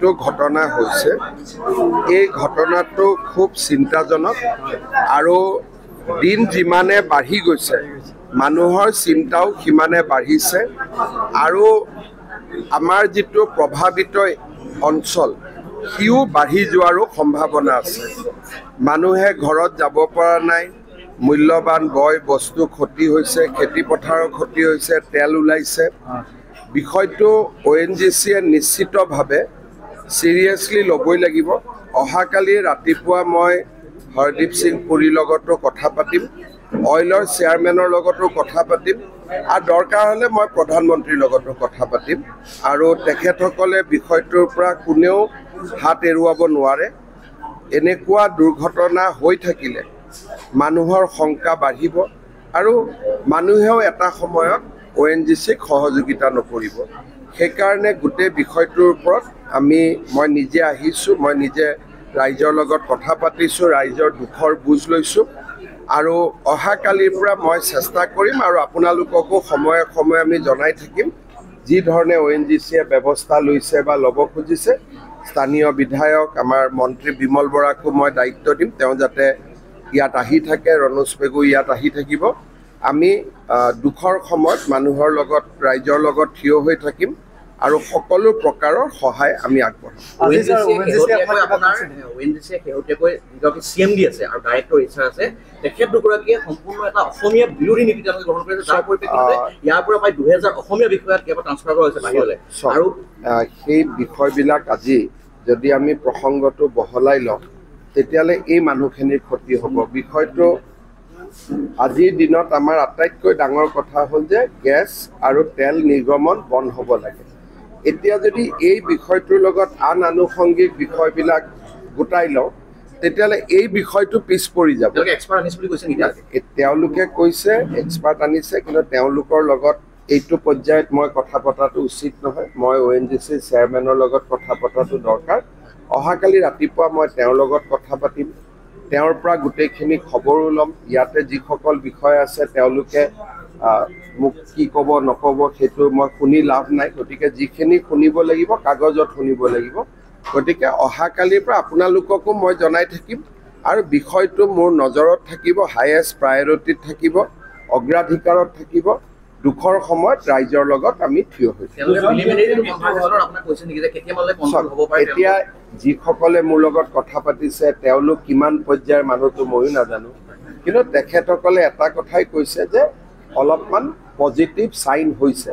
যিটো ঘটনা হৈছে এই ঘটনাটো খুব চিন্তাজনক আৰু দিন যিমানে বাঢ়ি গৈছে মানুহৰ চিন্তাও সিমানে বাঢ়িছে আৰু আমাৰ যিটো প্ৰভাৱিত অঞ্চল সিও বাঢ়ি যোৱাৰো সম্ভাৱনা আছে মানুহে ঘৰত যাব পৰা নাই মূল্যৱান বয় বস্তু ক্ষতি হৈছে খেতি পথাৰৰ ক্ষতি হৈছে তেল ওলাইছে বিষয়টো ONGCয়ে নিশ্চিতভাৱে সিৰিয়াসলি ল'বই লাগিব অহাকালি ৰাতিপুৱা মই হৰদীপ সিং পুৰীৰ লগতো কথা পাতিম অইলৰ চেয়াৰমেনৰ লগতো কথা পাতিম আৰু দৰকাৰ হ'লে মই প্ৰধানমন্ত্ৰীৰ লগতো কথা পাতিম আৰু তেখেতসকলে বিষয়টোৰ পৰা কোনেও হাত এৰুৱাব নোৱাৰে এনেকুৱা দুৰ্ঘটনা হৈ থাকিলে মানুহৰ শংকা বাঢ়িব আৰু মানুহেও এটা সময়ত ONGCক সহযোগিতা নকৰিব সেইকাৰণে গোটেই বিষয়টোৰ ওপৰত মই নিজে আহিছোঁ মই নিজে ৰাইজৰ লগত কথা পাতিছোঁ ৰাইজৰ দুখৰ বুজ লৈছোঁ আৰু অহাকালিৰ পৰা মই চেষ্টা কৰিম আৰু আপোনালোককো সময়ে সময়ে আমি জনাই থাকিম যি ধৰণে ONGCয়ে ব্যৱস্থা লৈছে বা ল'ব খুজিছে স্থানীয় বিধায়ক আমাৰ মন্ত্ৰী বিমল বৰাকো মই দায়িত্ব দিম তেওঁ যাতে ইয়াত আহি থাকে ৰণোজ পেগু ইয়াত আহি থাকিব আমি দুখৰ সময়ত মানুহৰ লগত ৰাইজৰ লগত থিয় হৈ থাকিম আৰু সকলো প্ৰকাৰৰ সহায় আমি আগবঢ়াম ONGCয়ে শেহতীয়াকৈ যিগৰাকী CMD আছে আৰু ডাইৰেক্টৰ ইচ্ছা আছে তেখেত দুগৰাকীয়ে সম্পূৰ্ণ এটা অসমীয়া বিৰোধী নীতি তেওঁলোকে গ্ৰহণ কৰিছে যাৰ পৰিপ্ৰেক্ষিততে ইয়াৰ পৰা প্ৰায় 2000 অসমীয়া বিষয়াত কেৱল ট্ৰান্সফাৰ কৰা হৈছে বাহিৰলৈ আৰু সেই বিষয়বিলাক আজি যদি আমি প্ৰসংগটো বহলাই লওঁ তেতিয়ালে এই মানুহখিনিৰ ক্ষতি হ'ব বিষয়টো আজিৰ দিনত আমাৰ আটাইতকৈ ডাঙৰ কথা হ'ল যে গেছ আৰু তেল নিৰ্গমন বন্ধ হ'ব লাগে এতিয়া যদি এই বিষয়টোৰ লগত আন আনুষংগিক বিষয়বিলাক গোটাই লওঁ তেতিয়ালে এই বিষয়টো পিছ পৰি যাব তেওঁলোকে কৈছে এক্সপাৰ্ট আনিছে কিন্তু তেওঁলোকৰ লগত এইটো পৰ্যায়ত মই কথা পতাটো উচিত নহয় মই ONGC চেয়াৰমেনৰ লগত কথা পতাটো দৰকাৰ অহাকালি ৰাতিপুৱা মই তেওঁৰ লগত কথা পাতিম তেওঁৰ পৰা গোটেইখিনি খবৰো ল'ম ইয়াতে যিসকল বিষয় আছে তেওঁলোকে মোক কি ক'ব নক'ব সেইটো মই শুনি লাভ নাই গতিকে যিখিনি শুনিব লাগিব কাগজত শুনিব লাগিব গতিকে অহাকালিৰ পৰা আপোনালোককো মই জনাই থাকিম আৰু বিষয়টো মোৰ নজৰত থাকিব হাইয়েষ্ট প্ৰায়ৰিটিত থাকিব অগ্ৰাধিকাৰত থাকিব দুখৰ সময়ত ৰাইজৰ লগত আমি থিয় হৈছোঁ এতিয়া যিসকলে মোৰ লগত কথা পাতিছে তেওঁলোক কিমান পৰ্যায়ৰ মানুহটো ময়ো নাজানো কিন্তু তেখেতসকলে এটা কথাই কৈছে যে অলপমান পজিটিভ চাইন হৈছে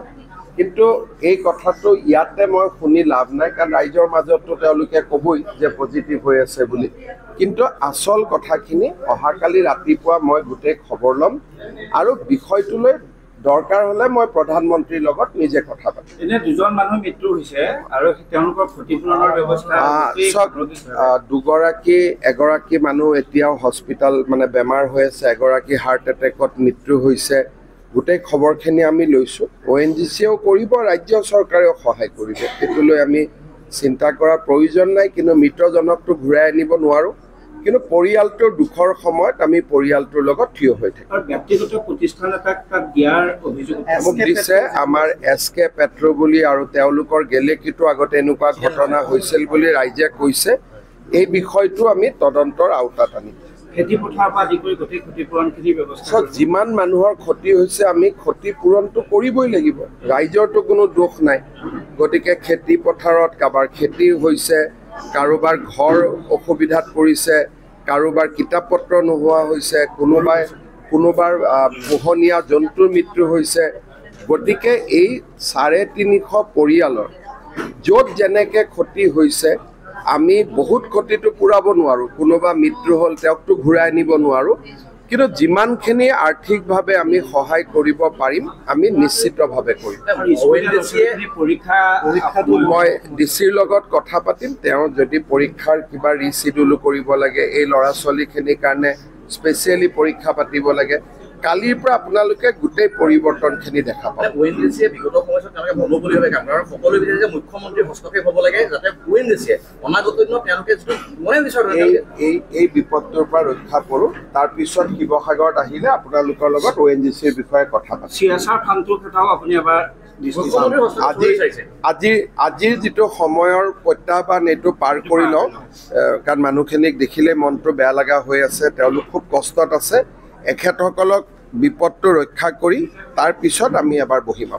কিন্তু এই কথাটো ইয়াতে মই শুনি লাভ নাই কাৰণ ৰাইজৰ মাজতো তেওঁলোকে ক'বই যে পজিটিভ হৈ আছে বুলি কিন্তু আচল কথাখিনি অহাকালি ৰাতিপুৱা মই গোটেই খবৰ ল'ম আৰু বিষয়টোলৈ দৰকাৰ হ'লে মই প্ৰধানমন্ত্ৰীৰ লগত নিজে কথা পাতিম এনে দুজন মানুহ মৃত্যু হৈছে আৰু তেওঁলোকৰ ক্ষতিপূৰণৰ ব্যৱস্থা এগৰাকী মানুহ এতিয়াও হস্পিটেল মানে বেমাৰ হৈ আছে এগৰাকী হাৰ্ট এটেকত মৃত্যু হৈছে গোটেই খবৰখিনি আমি লৈছোঁ ONGCয়েও কৰিব ৰাজ্য চৰকাৰেও সহায় কৰিব এইটোলৈ আমি চিন্তা কৰাৰ প্ৰয়োজন নাই কিন্তু মৃতজনকটো ঘূৰাই আনিব নোৱাৰোঁ কিন্তু পৰিয়ালটোৰ দুখৰ সময়ত আমি পৰিয়ালটোৰ লগত থিয় হৈ থাকিম ব্যক্তিগত প্ৰতিষ্ঠান এটাক তাত দিয়াৰ অভিযোগ দিছে আমাৰ SK পেট্ৰ বুলি আৰু তেওঁলোকৰ গেলেকীটো আগতে এনেকুৱা ঘটনা হৈছিল বুলি ৰাইজে কৈছে এই বিষয়টো আমি তদন্তৰ আওতাত আনিম খেতি পথাৰৰ পৰা আদি কৰি গোটেই ক্ষতিপূৰণখিনিৰ ব্যৱস্থা যিমান মানুহৰ ক্ষতি হৈছে আমি ক্ষতিপূৰণটো কৰিবই লাগিব ৰাইজৰতো কোনো দোষ নাই গতিকে খেতি পথাৰত কাৰোবাৰ খেতি হৈছে কাৰোবাৰ ঘৰ অসুবিধাত পৰিছে কাৰোবাৰ কিতাপ পত্ৰ নোহোৱা হৈছে কোনোবাৰ পোহনীয়া জন্তুৰ মৃত্যু হৈছে গতিকে এই 350 পৰিয়ালৰ য'ত যেনেকৈ ক্ষতি হৈছে আমি বহুত ক্ষতিটো পূৰাব নোৱাৰোঁ কোনোবা মৃত্যু হ'ল তেওঁকতো ঘূৰাই আনিব নোৱাৰোঁ কিন্তু যিমানখিনি আৰ্থিকভাৱে আমি সহায় কৰিব পাৰিম আমি নিশ্চিতভাৱে কৰিম মই DCৰ লগত কথা পাতিম তেওঁ যদি পৰীক্ষাৰ কিবা ৰিচিডিউল কৰিব লাগে এই ল'ৰা ছোৱালীখিনিৰ কাৰণে স্পেচিয়েলি পৰীক্ষা পাতিব লাগে কালিৰ পৰা আপোনালোকে গোটেই পৰিৱৰ্তনখিনি দেখা পাব ONGCয়ে বিগত সময়ত তেওঁলোকে মনোবলীভাৱে কাম কৰে আৰু সকলো বিচাৰে যে মুখ্যমন্ত্ৰীৰ হস্তক্ষেপ হ'ব লাগে যাতে ONGCয়ে অনাগত দিনত তেওঁলোকে যিটো মনে বিচাৰে এই বিপদটোৰ পৰা ৰক্ষা কৰোঁ তাৰপিছত শিৱসাগৰত আহিলে আপোনালোকৰ লগত ONGCৰ বিষয়ে কথা পাতিম CSR ফাণ্ডটোৰ কথাও আপুনি এবাৰ মুখ্যমন্ত্ৰীৰ হস্তক্ষেপ বিচাৰিছে। আজিৰ যিটো সময়ৰ প্ৰত্যাহ্বান এইটো পাৰ কৰি লওঁ, কাৰণ মানুহখিনিক দেখিলে মনটো বেয়া লগা হৈ আছে, তেওঁলোক খুব কষ্টত আছে। এখেতসকলক বিপদটো ৰক্ষা কৰি তাৰ পিছত আমি এবাৰ বহিম।